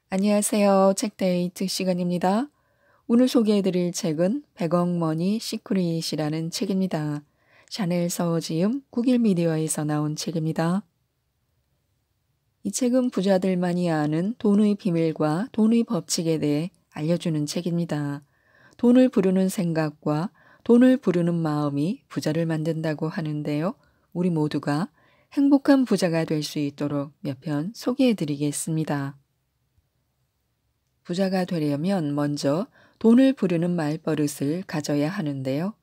안녕하세요. 책데이트 시간입니다. 오늘 소개해드릴 책은 100억 머니 시크릿이라는 책입니다. 샤넬 서지음 국일미디어에서 나온 책입니다. 이 책은 부자들만이 아는 돈의 비밀과 돈의 법칙에 대해 알려주는 책입니다. 돈을 부르는 생각과 돈을 부르는 마음이 부자를 만든다고 하는데요. 우리 모두가 행복한 부자가 될 수 있도록 몇 편 소개해드리겠습니다. 부자가 되려면 먼저 돈을 부르는 말버릇을 가져야 하는데요.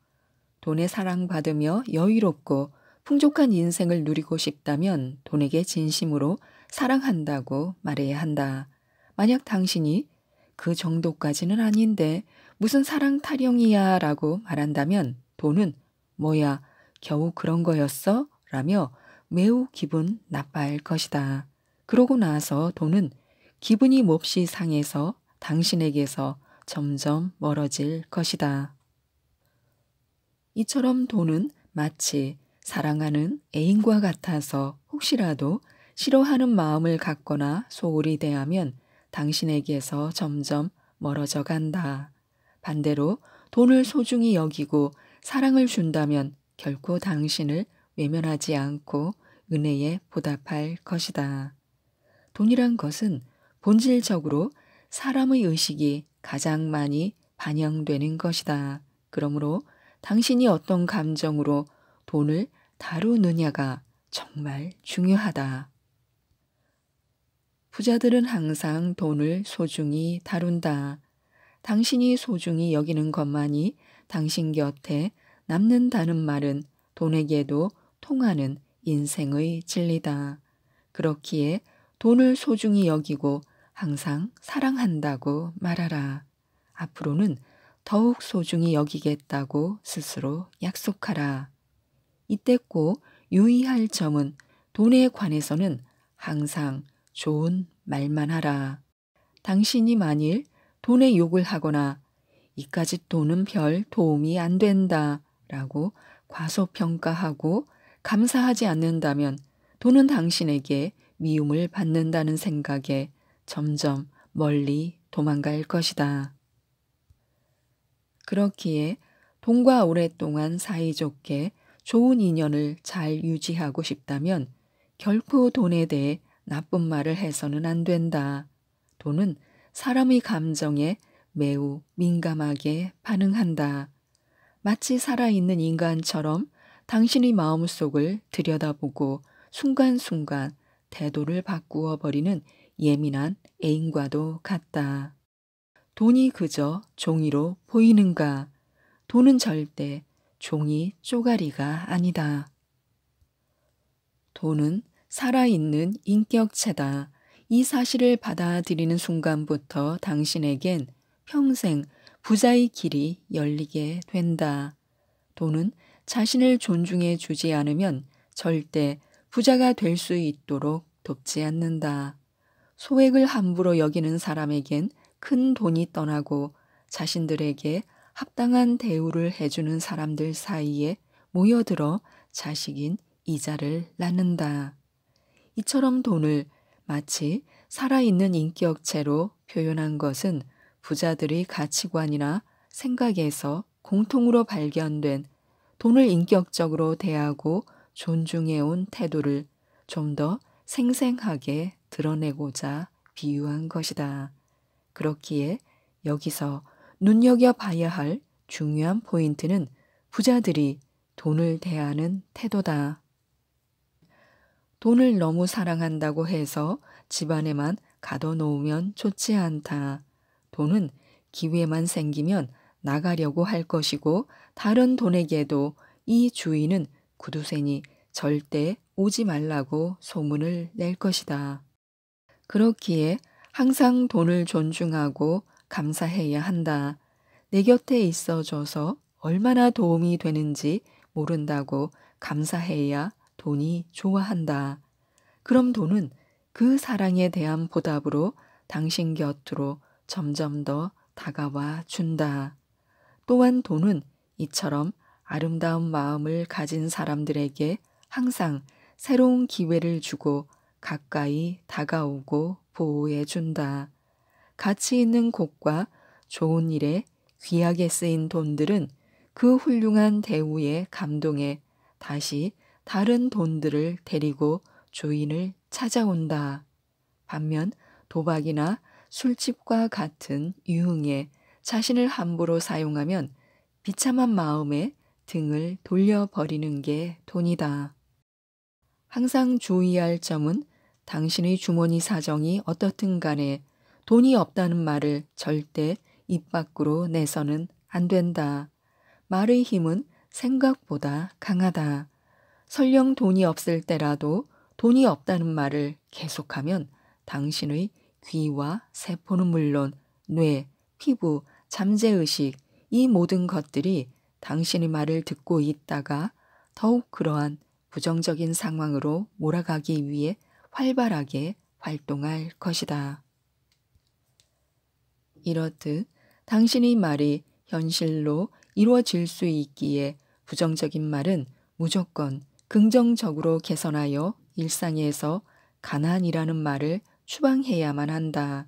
돈에 사랑받으며 여유롭고 풍족한 인생을 누리고 싶다면 돈에게 진심으로 사랑한다고 말해야 한다. 만약 당신이 그 정도까지는 아닌데 무슨 사랑 타령이야 라고 말한다면 돈은 뭐야 겨우 그런 거였어? 라며 매우 기분 나빠할 것이다. 그러고 나서 돈은 기분이 몹시 상해서 당신에게서 점점 멀어질 것이다. 이처럼 돈은 마치 사랑하는 애인과 같아서 혹시라도 싫어하는 마음을 갖거나 소홀히 대하면 당신에게서 점점 멀어져 간다. 반대로 돈을 소중히 여기고 사랑을 준다면 결코 당신을 외면하지 않고 은혜에 보답할 것이다. 돈이란 것은 본질적으로 사람의 의식이 가장 많이 반영되는 것이다. 그러므로 당신이 어떤 감정으로 돈을 다루느냐가 정말 중요하다. 부자들은 항상 돈을 소중히 다룬다. 당신이 소중히 여기는 것만이 당신 곁에 남는다는 말은 돈에게도 통하는 인생의 진리다. 그렇기에 돈을 소중히 여기고 항상 사랑한다고 말하라. 앞으로는 더욱 소중히 여기겠다고 스스로 약속하라. 이때 꼭 유의할 점은 돈에 관해서는 항상 좋은 말만 하라. 당신이 만일 돈에 욕을 하거나 이까짓 돈은 별 도움이 안 된다 라고 과소평가하고 감사하지 않는다면 돈은 당신에게 미움을 받는다는 생각에 점점 멀리 도망갈 것이다. 그렇기에 돈과 오랫동안 사이좋게 좋은 인연을 잘 유지하고 싶다면 결코 돈에 대해 나쁜 말을 해서는 안 된다. 돈은 사람의 감정에 매우 민감하게 반응한다. 마치 살아있는 인간처럼 당신의 마음속을 들여다보고 순간순간 태도를 바꾸어 버리는 예민한 애인과도 같다. 돈이 그저 종이로 보이는가? 돈은 절대 종이 쪼가리가 아니다. 돈은 살아있는 인격체다. 이 사실을 받아들이는 순간부터 당신에겐 평생 부자의 길이 열리게 된다. 돈은 자신을 존중해 주지 않으면 절대 부자가 될 수 있도록 돕지 않는다. 소액을 함부로 여기는 사람에겐 큰 돈이 떠나고 자신들에게 합당한 대우를 해주는 사람들 사이에 모여들어 자식인 이자를 낳는다. 이처럼 돈을 마치 살아있는 인격체로 표현한 것은 부자들의 가치관이나 생각에서 공통으로 발견된 돈을 인격적으로 대하고 존중해온 태도를 좀 더 생생하게 드러내고자 비유한 것이다. 그렇기에 여기서 눈여겨봐야 할 중요한 포인트는 부자들이 돈을 대하는 태도다. 돈을 너무 사랑한다고 해서 집안에만 가둬놓으면 좋지 않다. 돈은 기회만 생기면 나가려고 할 것이고 다른 돈에게도 이 주인은 구두쇠니 절대 오지 말라고 소문을 낼 것이다. 그렇기에 항상 돈을 존중하고 감사해야 한다. 내 곁에 있어줘서 얼마나 도움이 되는지 모른다고 감사해야 돈이 좋아한다. 그럼 돈은 그 사랑에 대한 보답으로 당신 곁으로 점점 더 다가와 준다. 또한 돈은 이처럼 아름다운 마음을 가진 사람들에게 항상 새로운 기회를 주고 가까이 다가오고 보호해 준다. 가치 있는 곳과 좋은 일에 귀하게 쓰인 돈들은 그 훌륭한 대우에 감동해 다시 다른 돈들을 데리고 주인을 찾아온다. 반면 도박이나 술집과 같은 유흥에 자신을 함부로 사용하면 비참한 마음에 등을 돌려버리는 게 돈이다. 항상 주의할 점은 당신의 주머니 사정이 어떻든 간에 돈이 없다는 말을 절대 입 밖으로 내서는 안 된다. 말의 힘은 생각보다 강하다. 설령 돈이 없을 때라도 돈이 없다는 말을 계속하면 당신의 귀와 세포는 물론 뇌, 피부, 잠재의식 이 모든 것들이 당신의 말을 듣고 있다가 더욱 그러한 부정적인 상황으로 몰아가기 위해 활발하게 활동할 것이다. 이렇듯 당신의 말이 현실로 이루어질 수 있기에 부정적인 말은 무조건 긍정적으로 개선하여 일상에서 가난이라는 말을 추방해야만 한다.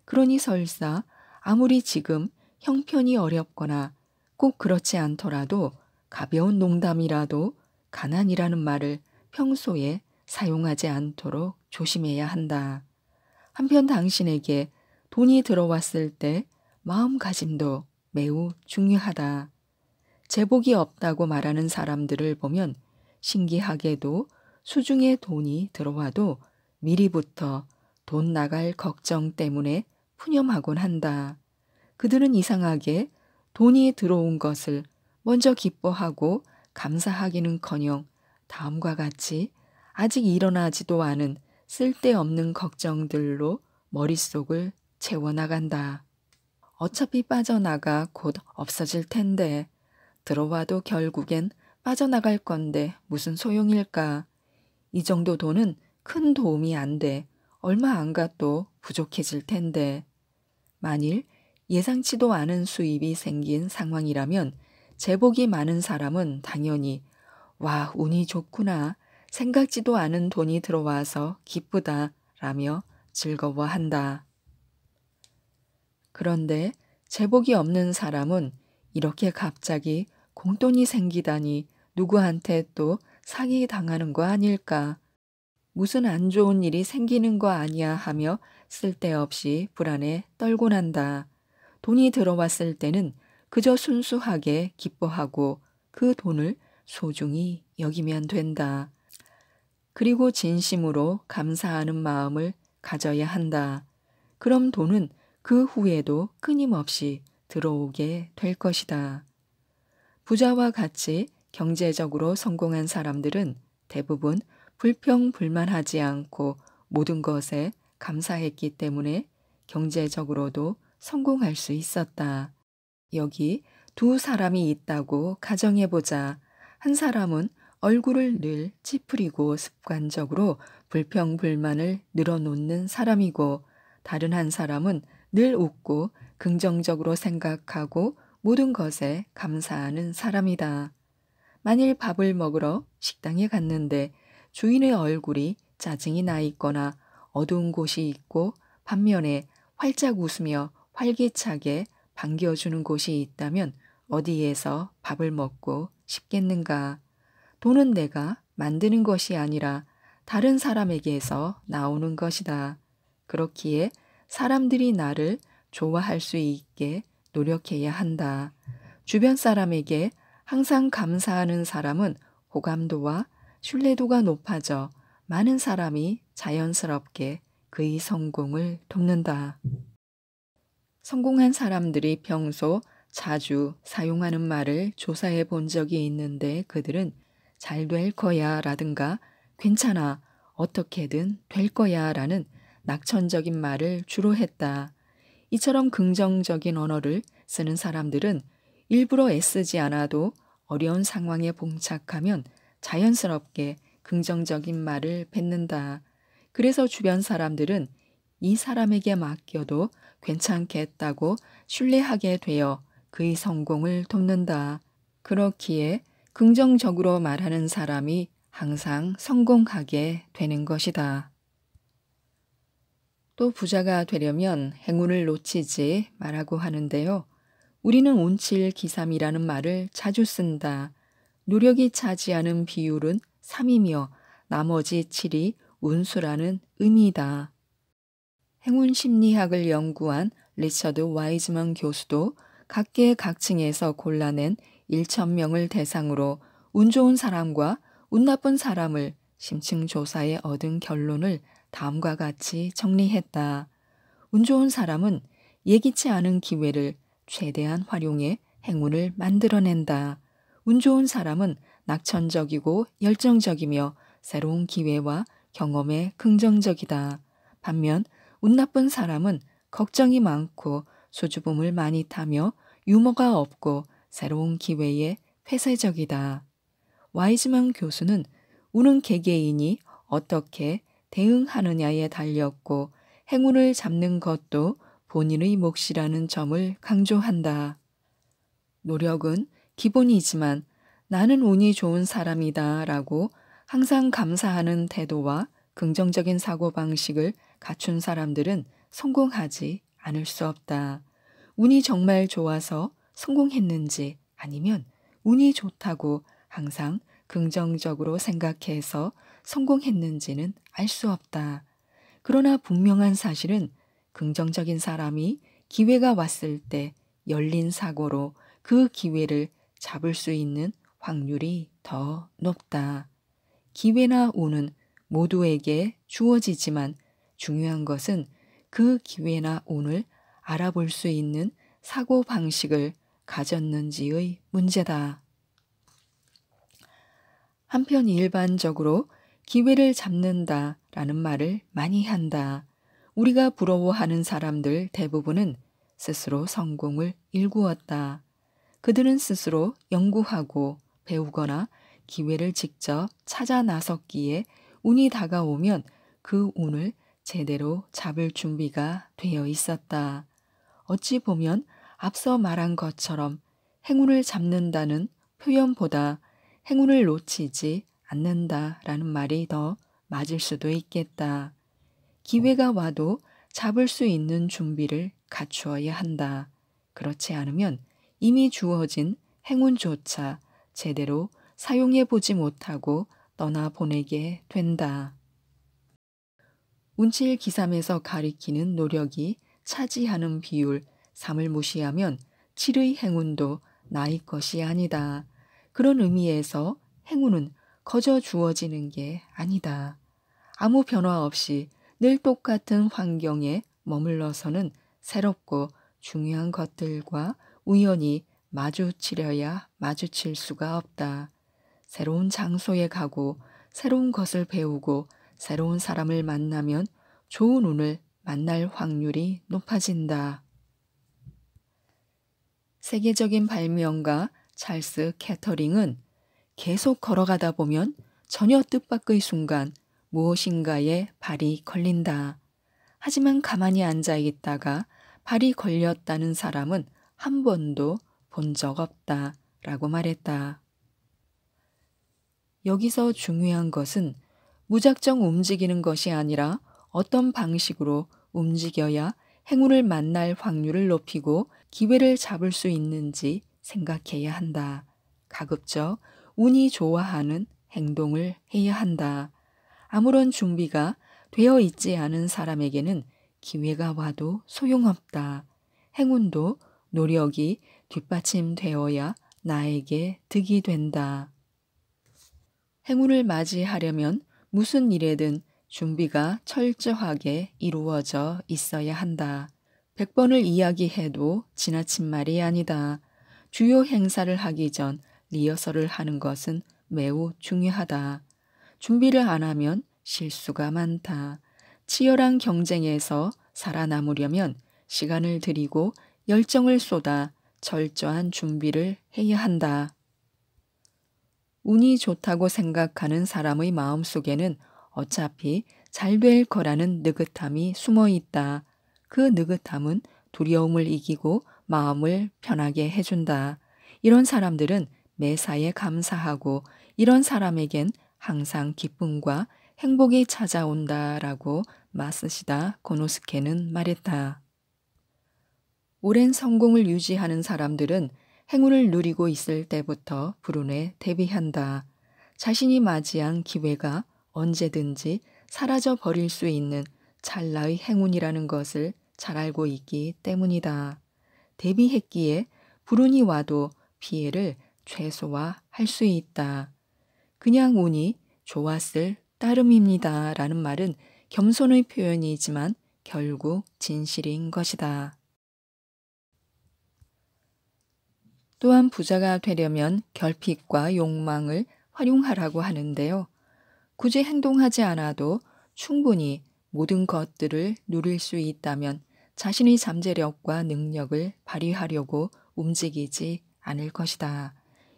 그러니 설사 아무리 지금 형편이 어렵거나 꼭 그렇지 않더라도 가벼운 농담이라도 가난이라는 말을 평소에 사용하지 않도록 조심해야 한다. 한편 당신에게 돈이 들어왔을 때 마음가짐도 매우 중요하다. 제복이 없다고 말하는 사람들을 보면 신기하게도 수중에 돈이 들어와도 미리부터 돈 나갈 걱정 때문에 푸념하곤 한다. 그들은 이상하게 돈이 들어온 것을 먼저 기뻐하고 감사하기는커녕 다음과 같이 아직 일어나지도 않은 쓸데없는 걱정들로 머릿속을 채워나간다. 어차피 빠져나가 곧 없어질 텐데 들어와도 결국엔 빠져나갈 건데 무슨 소용일까? 이 정도 돈은 큰 도움이 안 돼. 얼마 안 가 또 부족해질 텐데. 만일 예상치도 않은 수입이 생긴 상황이라면 제복이 많은 사람은 당연히 와, 운이 좋구나. 생각지도 않은 돈이 들어와서 기쁘다. 라며 즐거워한다. 그런데 제복이 없는 사람은 이렇게 갑자기 공돈이 생기다니 누구한테 또 사기 당하는 거 아닐까? 무슨 안 좋은 일이 생기는 거 아니야 하며 쓸데없이 불안에 떨곤 한다. 돈이 들어왔을 때는 그저 순수하게 기뻐하고 그 돈을 소중히 여기면 된다. 그리고 진심으로 감사하는 마음을 가져야 한다. 그럼 돈은 그 후에도 끊임없이 들어오게 될 것이다. 부자와 같이 경제적으로 성공한 사람들은 대부분 불평불만하지 않고 모든 것에 감사했기 때문에 경제적으로도 성공할 수 있었다. 여기 두 사람이 있다고 가정해보자. 한 사람은 얼굴을 늘 찌푸리고 습관적으로 불평불만을 늘어놓는 사람이고 다른 한 사람은 늘 웃고 긍정적으로 생각하고 모든 것에 감사하는 사람이다. 만일 밥을 먹으러 식당에 갔는데 주인의 얼굴이 짜증이 나 있거나 어두운 곳이 있고 반면에 활짝 웃으며 활기차게 반겨주는 곳이 있다면 어디에서 밥을 먹고 싶겠는가? 돈은 내가 만드는 것이 아니라 다른 사람에게서 나오는 것이다. 그렇기에 사람들이 나를 좋아할 수 있게 노력해야 한다. 주변 사람에게 항상 감사하는 사람은 호감도와 신뢰도가 높아져 많은 사람이 자연스럽게 그의 성공을 돕는다. 성공한 사람들이 평소 자주 사용하는 말을 조사해 본 적이 있는데 그들은 잘 될 거야 라든가 괜찮아 어떻게든 될 거야 라는 낙천적인 말을 주로 했다. 이처럼 긍정적인 언어를 쓰는 사람들은 일부러 애쓰지 않아도 어려운 상황에 봉착하면 자연스럽게 긍정적인 말을 뱉는다. 그래서 주변 사람들은 이 사람에게 맡겨도 괜찮겠다고 신뢰하게 되어 그의 성공을 돕는다. 그렇기에 긍정적으로 말하는 사람이 항상 성공하게 되는 것이다. 또 부자가 되려면 행운을 놓치지 말라고 하는데요. 우리는 운칠기삼이라는 말을 자주 쓴다. 노력이 차지하는 비율은 3이며 나머지 7이 운수라는 의미이다. 행운 심리학을 연구한 리처드 와이즈먼 교수도 각계각층에서 골라낸 1,000명을 대상으로 운 좋은 사람과 운 나쁜 사람을 심층 조사해 얻은 결론을 다음과 같이 정리했다. 운 좋은 사람은 예기치 않은 기회를 최대한 활용해 행운을 만들어낸다. 운 좋은 사람은 낙천적이고 열정적이며 새로운 기회와 경험에 긍정적이다. 반면 운 나쁜 사람은 걱정이 많고 수줍음을 많이 타며 유머가 없고 새로운 기회에 폐쇄적이다. 와이즈만 교수는 운은 개개인이 어떻게 대응하느냐에 달렸고 행운을 잡는 것도 본인의 몫이라는 점을 강조한다. 노력은 기본이지만 나는 운이 좋은 사람이다 라고 항상 감사하는 태도와 긍정적인 사고방식을 갖춘 사람들은 성공하지 않을 수 없다. 운이 정말 좋아서 성공했는지 아니면 운이 좋다고 항상 긍정적으로 생각해서 성공했는지는 알 수 없다. 그러나 분명한 사실은 긍정적인 사람이 기회가 왔을 때 열린 사고로 그 기회를 잡을 수 있는 확률이 더 높다. 기회나 운은 모두에게 주어지지만 중요한 것은 그 기회나 운을 알아볼 수 있는 사고 방식을 가졌는지의 문제다. 한편 일반적으로 기회를 잡는다라는 말을 많이 한다. 우리가 부러워하는 사람들 대부분은 스스로 성공을 일구었다. 그들은 스스로 연구하고 배우거나 기회를 직접 찾아 나섰기에 운이 다가오면 그 운을 제대로 잡을 준비가 되어 있었다. 어찌 보면 앞서 말한 것처럼 행운을 잡는다는 표현보다 행운을 놓치지 않는다라는 말이 더 맞을 수도 있겠다. 기회가 와도 잡을 수 있는 준비를 갖추어야 한다. 그렇지 않으면 이미 주어진 행운조차 제대로 사용해 보지 못하고 떠나보내게 된다. 운칠 기삼에서 가리키는 노력이 차지하는 비율 3을 무시하면 7의 행운도 나의 것이 아니다. 그런 의미에서 행운은 거저 주어지는 게 아니다. 아무 변화 없이 늘 똑같은 환경에 머물러서는 새롭고 중요한 것들과 우연히 마주치려야 마주칠 수가 없다. 새로운 장소에 가고 새로운 것을 배우고 새로운 사람을 만나면 좋은 운을 만날 확률이 높아진다. 세계적인 발명가 찰스 캐터링은 계속 걸어가다 보면 전혀 뜻밖의 순간 무엇인가에 발이 걸린다. 하지만 가만히 앉아 있다가 발이 걸렸다는 사람은 한 번도 본 적 없다 라고 말했다. 여기서 중요한 것은 무작정 움직이는 것이 아니라 어떤 방식으로 움직여야 행운을 만날 확률을 높이고 기회를 잡을 수 있는지 생각해야 한다. 가급적 운이 좋아하는 행동을 해야 한다. 아무런 준비가 되어 있지 않은 사람에게는 기회가 와도 소용없다. 행운도 노력이 뒷받침되어야 나에게 득이 된다. 행운을 맞이하려면 무슨 일에든 준비가 철저하게 이루어져 있어야 한다. 100번을 이야기해도 지나친 말이 아니다. 주요 행사를 하기 전 리허설을 하는 것은 매우 중요하다. 준비를 안 하면 실수가 많다. 치열한 경쟁에서 살아남으려면 시간을 들이고 열정을 쏟아 철저한 준비를 해야 한다. 운이 좋다고 생각하는 사람의 마음속에는 어차피 잘 될 거라는 느긋함이 숨어 있다. 그 느긋함은 두려움을 이기고 마음을 편하게 해준다. 이런 사람들은 매사에 감사하고 이런 사람에겐 항상 기쁨과 행복이 찾아온다라고 마쓰시다 고노스케는 말했다. 오랜 성공을 유지하는 사람들은 행운을 누리고 있을 때부터 불운에 대비한다. 자신이 맞이한 기회가 언제든지 사라져 버릴 수 있는 찰나의 행운이라는 것을 잘 알고 있기 때문이다. 대비했기에 불운이 와도 피해를 최소화할 수 있다. 그냥 운이 좋았을 따름입니다. 라는 말은 겸손의 표현이지만 결국 진실인 것이다. 또한 부자가 되려면 결핍과 욕망을 활용하라고 하는데요. 굳이 행동하지 않아도 충분히 모든 것들을 누릴 수 있다면 자신의 잠재력과 능력을 발휘하려고 움직이지 않을 것이다.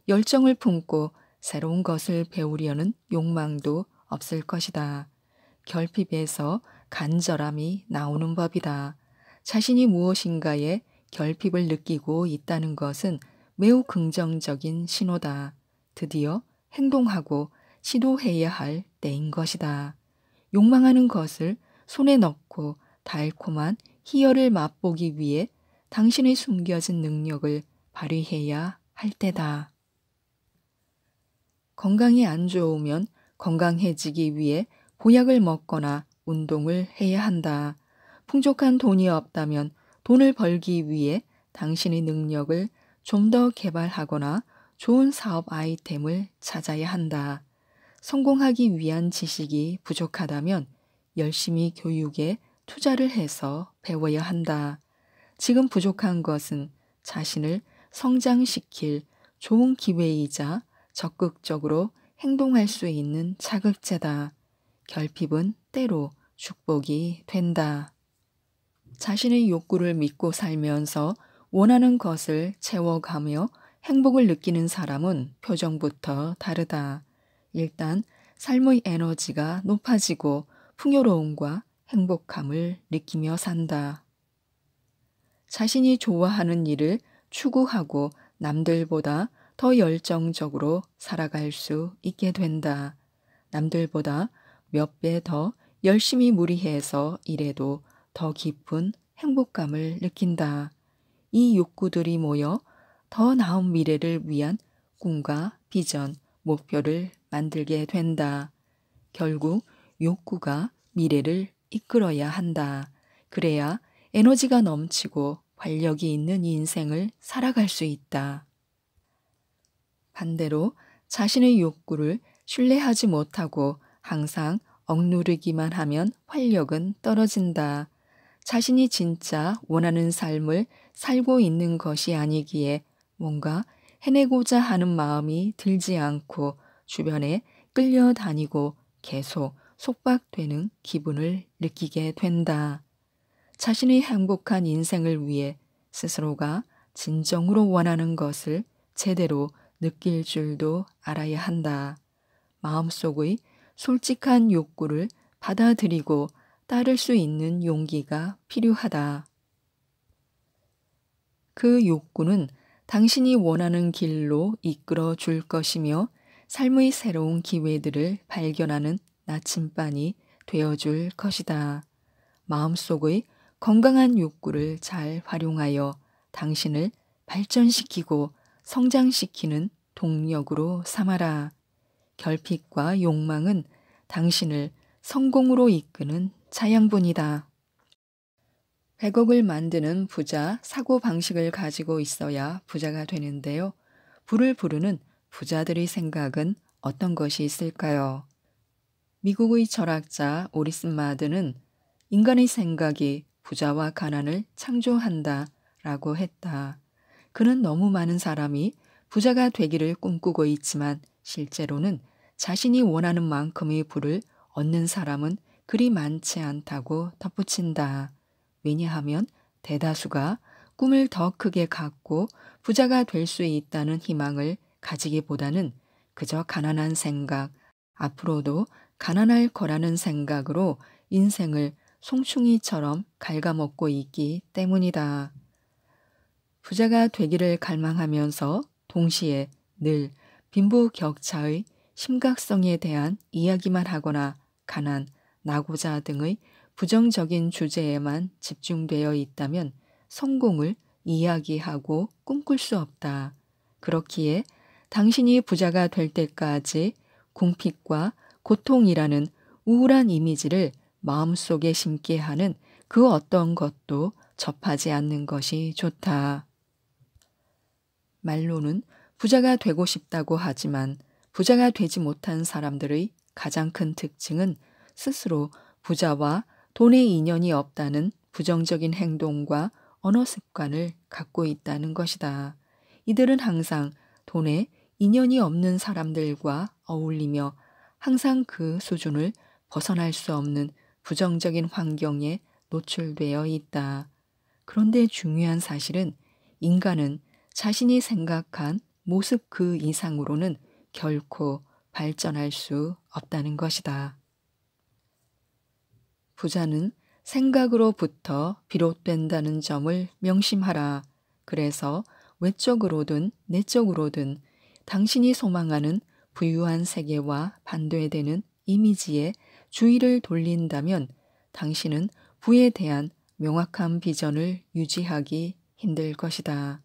열정을 품고 새로운 것을 배우려는 욕망도 없을 것이다. 결핍에서 간절함이 나오는 법이다. 자신이 무엇인가에 결핍을 느끼고 있다는 것은 매우 긍정적인 신호다. 드디어 행동하고 시도해야 할 때인 것이다. 욕망하는 것을 손에 넣고 달콤한 희열을 맛보기 위해 당신의 숨겨진 능력을 발휘해야 할 때다. 건강이 안 좋으면 건강해지기 위해 보약을 먹거나 운동을 해야 한다. 풍족한 돈이 없다면 돈을 벌기 위해 당신의 능력을 좀 더 개발하거나 좋은 사업 아이템을 찾아야 한다. 성공하기 위한 지식이 부족하다면 열심히 교육에 투자를 해서 배워야 한다. 지금 부족한 것은 자신을 성장시킬 좋은 기회이자 적극적으로 행동할 수 있는 자극제다. 결핍은 때로 축복이 된다. 자신의 욕구를 믿고 살면서 원하는 것을 채워가며 행복을 느끼는 사람은 표정부터 다르다. 일단 삶의 에너지가 높아지고 풍요로움과 행복함을 느끼며 산다. 자신이 좋아하는 일을 추구하고 남들보다 더 열정적으로 살아갈 수 있게 된다. 남들보다 몇 배 더 열심히 무리해서 일해도 더 깊은 행복감을 느낀다. 이 욕구들이 모여 더 나은 미래를 위한 꿈과 비전, 목표를 만들게 된다. 결국 욕구가 미래를 이끌어야 한다. 그래야 에너지가 넘치고 활력이 있는 인생을 살아갈 수 있다. 반대로 자신의 욕구를 신뢰하지 못하고 항상 억누르기만 하면 활력은 떨어진다. 자신이 진짜 원하는 삶을 살고 있는 것이 아니기에 뭔가 해내고자 하는 마음이 들지 않고 주변에 끌려다니고 계속 속박되는 기분을 느끼게 된다. 자신의 행복한 인생을 위해 스스로가 진정으로 원하는 것을 제대로 느낄 줄도 알아야 한다. 마음속의 솔직한 욕구를 받아들이고 따를 수 있는 용기가 필요하다. 그 욕구는 당신이 원하는 길로 이끌어 줄 것이며 삶의 새로운 기회들을 발견하는 나침반이 되어 줄 것이다. 마음속의 건강한 욕구를 잘 활용하여 당신을 발전시키고 성장시키는 동력으로 삼아라. 결핍과 욕망은 당신을 성공으로 이끄는 자양분이다. 100억을 만드는 부자 사고방식을 가지고 있어야 부자가 되는데요. 부를 부르는 부자들의 생각은 어떤 것이 있을까요? 미국의 철학자 오리슨 마드는 인간의 생각이 부자와 가난을 창조한다 라고 했다. 그는 너무 많은 사람이 부자가 되기를 꿈꾸고 있지만 실제로는 자신이 원하는 만큼의 부를 얻는 사람은 그리 많지 않다고 덧붙인다. 왜냐하면 대다수가 꿈을 더 크게 갖고 부자가 될 수 있다는 희망을 가지기보다는 그저 가난한 생각, 앞으로도 가난할 거라는 생각으로 인생을 송충이처럼 갉아먹고 있기 때문이다. 부자가 되기를 갈망하면서 동시에 늘 빈부격차의 심각성에 대한 이야기만 하거나 가난, 낙오자 등의 부정적인 주제에만 집중되어 있다면 성공을 이야기하고 꿈꿀 수 없다. 그렇기에 당신이 부자가 될 때까지 궁핍과 고통이라는 우울한 이미지를 마음속에 심게 하는 그 어떤 것도 접하지 않는 것이 좋다. 말로는 부자가 되고 싶다고 하지만 부자가 되지 못한 사람들의 가장 큰 특징은 스스로 부자와 돈의 인연이 없다는 부정적인 행동과 언어 습관을 갖고 있다는 것이다. 이들은 항상 돈에 인연이 없는 사람들과 어울리며 항상 그 수준을 벗어날 수 없는 부정적인 환경에 노출되어 있다. 그런데 중요한 사실은 인간은 자신이 생각한 모습 그 이상으로는 결코 발전할 수 없다는 것이다. 부자는 생각으로부터 비롯된다는 점을 명심하라. 그래서 외적으로든 내적으로든 당신이 소망하는 부유한 세계와 반대되는 이미지에 주의를 돌린다면 당신은 부에 대한 명확한 비전을 유지하기 힘들 것이다.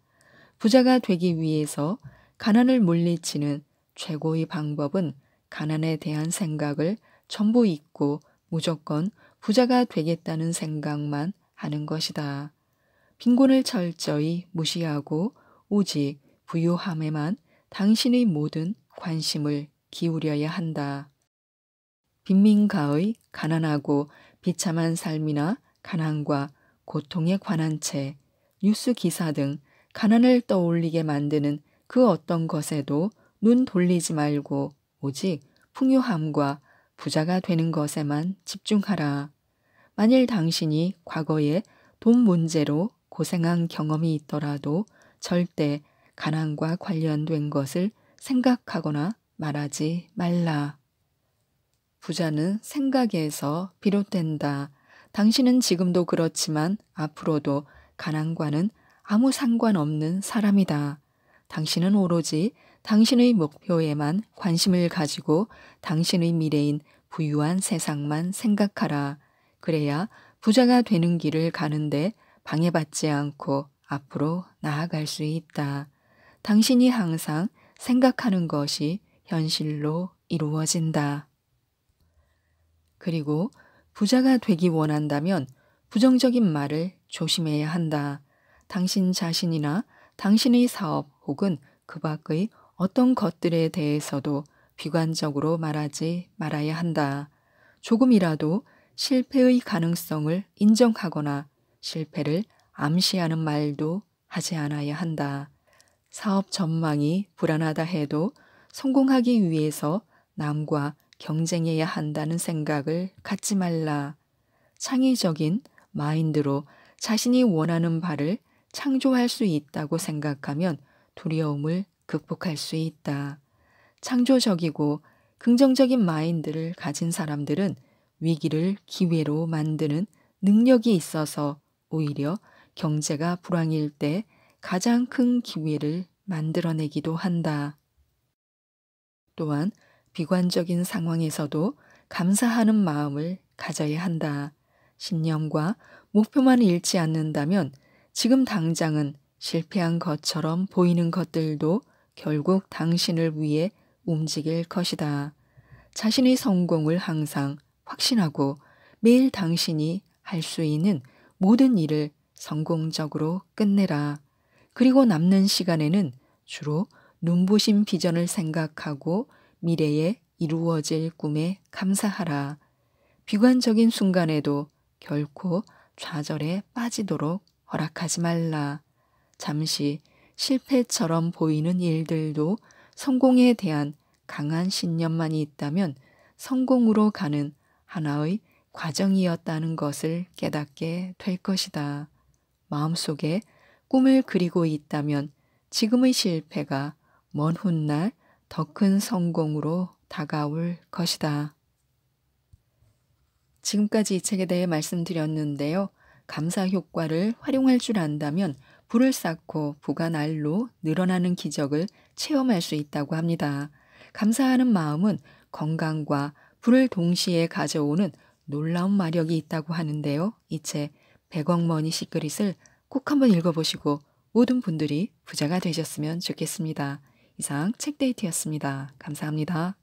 부자가 되기 위해서 가난을 물리치는 최고의 방법은 가난에 대한 생각을 전부 잊고 무조건 부자가 되겠다는 생각만 하는 것이다. 빈곤을 철저히 무시하고 오직 부유함에만 당신의 모든 관심을 기울여야 한다. 빈민가의 가난하고 비참한 삶이나 가난과 고통에 관한 책, 뉴스 기사 등 가난을 떠올리게 만드는 그 어떤 것에도 눈 돌리지 말고 오직 풍요함과 부자가 되는 것에만 집중하라. 만일 당신이 과거에 돈 문제로 고생한 경험이 있더라도 절대 가난과 관련된 것을 생각하거나 말하지 말라. 부자는 생각에서 비롯된다. 당신은 지금도 그렇지만 앞으로도 가난과는 아무 상관없는 사람이다. 당신은 오로지 당신의 목표에만 관심을 가지고 당신의 미래인 부유한 세상만 생각하라. 그래야 부자가 되는 길을 가는데 방해받지 않고 앞으로 나아갈 수 있다. 당신이 항상 생각하는 것이 현실로 이루어진다. 그리고 부자가 되기 원한다면 부정적인 말을 조심해야 한다. 당신 자신이나 당신의 사업 혹은 그 밖의 어떤 것들에 대해서도 비관적으로 말하지 말아야 한다. 조금이라도 실패의 가능성을 인정하거나 실패를 암시하는 말도 하지 않아야 한다. 사업 전망이 불안하다 해도 성공하기 위해서 남과 경쟁해야 한다는 생각을 갖지 말라. 창의적인 마인드로 자신이 원하는 바를 창조할 수 있다고 생각하면 두려움을 극복할 수 있다. 창조적이고 긍정적인 마인드를 가진 사람들은 위기를 기회로 만드는 능력이 있어서 오히려 경제가 불황일 때 가장 큰 기회를 만들어내기도 한다. 또한 비관적인 상황에서도 감사하는 마음을 가져야 한다. 신념과 목표만 잃지 않는다면 지금 당장은 실패한 것처럼 보이는 것들도 결국 당신을 위해 움직일 것이다. 자신의 성공을 항상 확신하고 매일 당신이 할 수 있는 모든 일을 성공적으로 끝내라. 그리고 남는 시간에는 주로 눈부신 비전을 생각하고 미래에 이루어질 꿈에 감사하라. 비관적인 순간에도 결코 좌절에 빠지도록 허락하지 말라. 잠시 실패처럼 보이는 일들도 성공에 대한 강한 신념만이 있다면 성공으로 가는 하나의 과정이었다는 것을 깨닫게 될 것이다. 마음속에 꿈을 그리고 있다면 지금의 실패가 먼 훗날 더 큰 성공으로 다가올 것이다. 지금까지 이 책에 대해 말씀드렸는데요. 감사 효과를 활용할 줄 안다면 불을 쌓고 부가 날로 늘어나는 기적을 체험할 수 있다고 합니다. 감사하는 마음은 건강과 불을 동시에 가져오는 놀라운 마력이 있다고 하는데요. 이 책 100억 머니 시크릿을 꼭 한번 읽어보시고 모든 분들이 부자가 되셨으면 좋겠습니다. 이상 책데이트였습니다. 감사합니다.